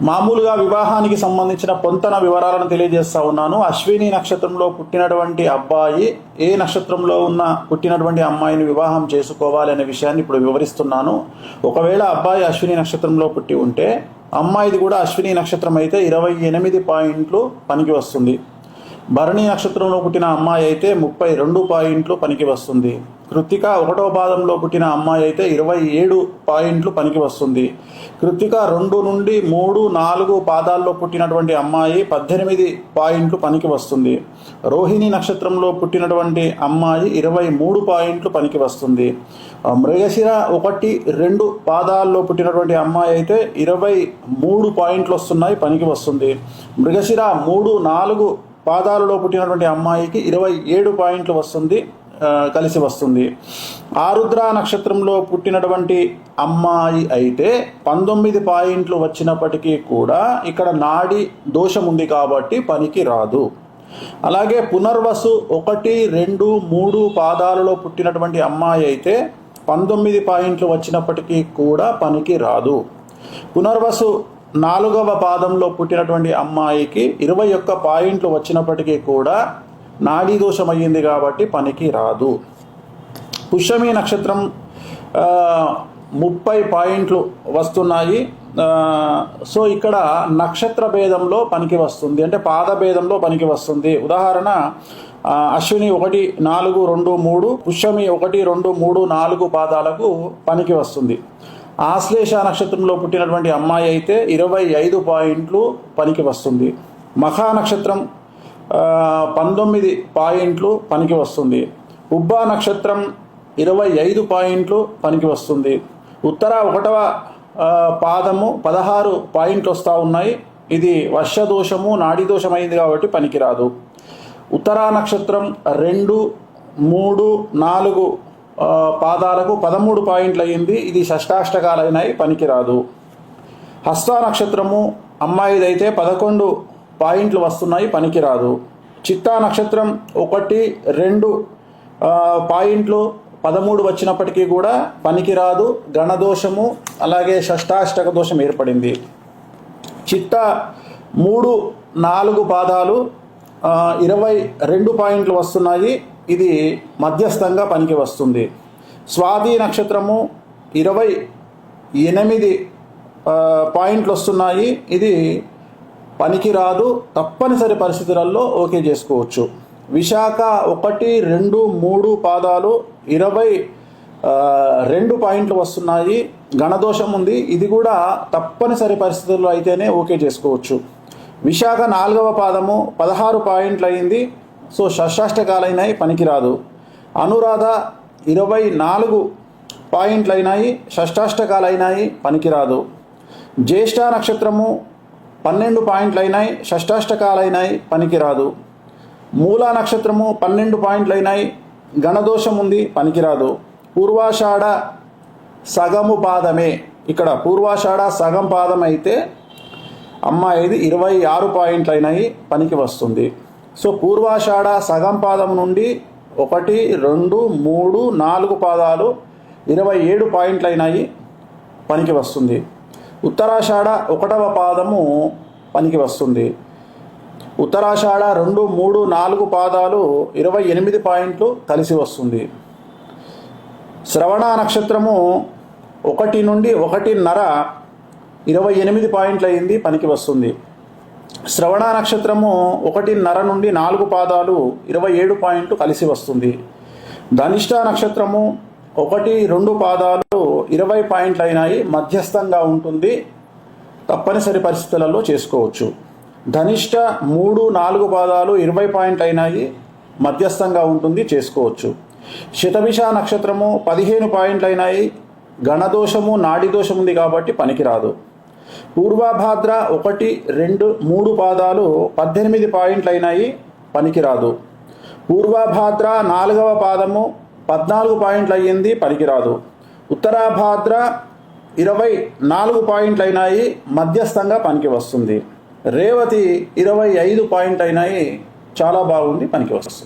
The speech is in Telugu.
మామూలుగా వివాహానికి సంబంధించిన పొంతన వివరాలను తెలియజేస్తా ఉన్నాను. అశ్విని నక్షత్రంలో పుట్టినటువంటి అబ్బాయి ఏ నక్షత్రంలో ఉన్న పుట్టినటువంటి అమ్మాయిని వివాహం చేసుకోవాలి అనే విషయాన్ని ఇప్పుడు వివరిస్తున్నాను. ఒకవేళ అబ్బాయి అశ్విని నక్షత్రంలో పుట్టి ఉంటే అమ్మాయిది కూడా అశ్విని నక్షత్రం అయితే 28 పాయింట్లు పనికి వస్తుంది. భరణి నక్షత్రంలో పుట్టిన అమ్మాయి అయితే 32 పాయింట్లు పనికి వస్తుంది. కృత్తిక 1వ పాదంలో పుట్టిన అమ్మాయి అయితే 27 పాయింట్లు పనికి వస్తుంది. కృత్తిక 2 నుండి 3, 4 పాదాల్లో పుట్టినటువంటి అమ్మాయి 18 పాయింట్లు పనికి వస్తుంది. రోహిణి నక్షత్రంలో పుట్టినటువంటి అమ్మాయి 23 పాయింట్లు పనికి వస్తుంది. మృగశిర 1, 2 పాదాల్లో పుట్టినటువంటి అమ్మాయి అయితే 23 పాయింట్లు వస్తున్నాయి, పనికి వస్తుంది. మృగశిర 3, 4 పాదాలలో పుట్టినటువంటి అమ్మాయికి 27 పాయింట్లు వస్తుంది, కలిసి వస్తుంది. ఆరుద్ర నక్షత్రంలో పుట్టినటువంటి అమ్మాయి అయితే 19 పాయింట్లు వచ్చినప్పటికీ కూడా ఇక్కడ నాడి దోషం ఉంది కాబట్టి పనికి రాదు. అలాగే పునర్వసు 1, 2, 3 పాదాలలో పుట్టినటువంటి అమ్మాయి అయితే 19 పాయింట్లు వచ్చినప్పటికీ కూడా పనికి రాదు. పునర్వసు 4వ పాదంలో పుట్టినటువంటి అమ్మాయికి 21 పాయింట్లు వచ్చినప్పటికీ కూడా నాడీ దోషం అయ్యింది కాబట్టి పనికి రాదు. పుష్యమి నక్షత్రం 30 పాయింట్లు వస్తున్నాయి. సో ఇక్కడ నక్షత్ర భేదంలో పనికి వస్తుంది, అంటే పాద భేదంలో పనికి వస్తుంది. ఉదాహరణ అశ్విని 1, 4, 2, 3, పుష్యమి 1, 2, 3, 4 పాదాలకు పనికి వస్తుంది. ఆశ్లేష నక్షత్రంలో పుట్టినటువంటి అమ్మాయి అయితే 25 పాయింట్లు పనికి వస్తుంది. మఖా నక్షత్రం 19 పాయింట్లు పనికి వస్తుంది. ఉబ్బా నక్షత్రం 25 పాయింట్లు పనికి వస్తుంది. ఉత్తర 1వ పాదము 16 పాయింట్లు వస్తూ ఉన్నాయి. ఇది వర్ష దోషము, నాడీ దోషం అయింది కాబట్టి పనికిరాదు. ఉత్తరా నక్షత్రం 2, 3, 4 పాదాలకు 13 పాయింట్లు అయ్యింది. ఇది షష్టాష్టకాలైనాయి, పనికిరాదు. హస్త నక్షత్రము అమ్మాయిదైతే 11 పాయింట్లు వస్తున్నాయి, పనికిరాదు. చిత్తా నక్షత్రం 1, 2 పాయింట్లు 13 వచ్చినప్పటికీ కూడా పనికిరాదు. గణదోషము అలాగే షష్టాష్టక దోషం ఏర్పడింది. చిత్త 3, 4 పాదాలు 22 పాయింట్లు వస్తున్నాయి, ఇది మధ్యస్థంగా పనికి వస్తుంది. స్వాతి నక్షత్రము 28 పాయింట్లు వస్తున్నాయి, ఇది పనికిరాదు. తప్పనిసరి పరిస్థితులలో ఓకే చేసుకోవచ్చు. విశాఖ 1, 2, 3 పాదాలు 22 పాయింట్లు వస్తున్నాయి, గణదోషం ఉంది, ఇది కూడా తప్పనిసరి పరిస్థితుల్లో అయితేనే ఓకే చేసుకోవచ్చు. విశాఖ 4వ పాదము 16 పాయింట్లు అయింది, సో షష్టాష్టకాలైనాయి, పనికిరాదు. అనురాధ 24 పాయింట్లు అయినాయి, షష్టాష్టకాలైనాయి, పనికిరాదు. జ్యేష్ఠ నక్షత్రము 12 పాయింట్లు అయినాయి, షష్టాష్టకాలైనాయి, పనికిరాదు. మూలా నక్షత్రము 12 పాయింట్లు అయినాయి, గణదోషం ఉంది, పనికిరాదు. పూర్వాషాఢ సగము పాదమే, ఇక్కడ పూర్వాషాఢ సగం పాదం అయితే అమ్మాయిది 26 పాయింట్లు అయినాయి, పనికి వస్తుంది. సో పూర్వాషాఢ సగం పాదం నుండి 1, 2, 3, 4 పాదాలు 27 పాయింట్లు అయినాయి, పనికి వస్తుంది. ఉత్తరాషాఢ 1వ పాదము పనికి వస్తుంది. ఉత్తరాషాఢ 2, 3, 4 పాదాలు 28 పాయింట్లు కలిసి వస్తుంది. శ్రవణ నక్షత్రము 1 నుండి 1.5 28 పాయింట్లు అయింది, పనికి వస్తుంది. శ్రవణ నక్షత్రము 1.5 నుండి 4 పాదాలు 27 పాయింట్లు కలిసి వస్తుంది. ధనిష్ట నక్షత్రము 1, 2 పాదాలు 20 పాయింట్లు అయినాయి, మధ్యస్థంగా ఉంటుంది, తప్పనిసరి పరిస్థితులలో చేసుకోవచ్చు. ధనిష్ట 3, 4 పాదాలు 20 పాయింట్లు అయినాయి, మధ్యస్థంగా ఉంటుంది, చేసుకోవచ్చు. శతభిష నక్షత్రము 15 పాయింట్లు అయినాయి, గణదోషము, నాడి దోషం ఉంది కాబట్టి పనికిరాదు. పూర్వభాద్ర 1, 2, 3 పాదాలు 18 పాయింట్లు అయినాయి, పనికిరాదు. పూర్వభాద్ర 4వ పాదము 14 పాయింట్లు అయ్యింది, పనికిరాదు. ఉత్తరాభాద్ర 24 పాయింట్లు అయినాయి, మధ్యస్థంగా పనికి వస్తుంది. రేవతి 25 పాయింట్లు అయినాయి, చాలా బాగుంది, పనికి వస్తుంది.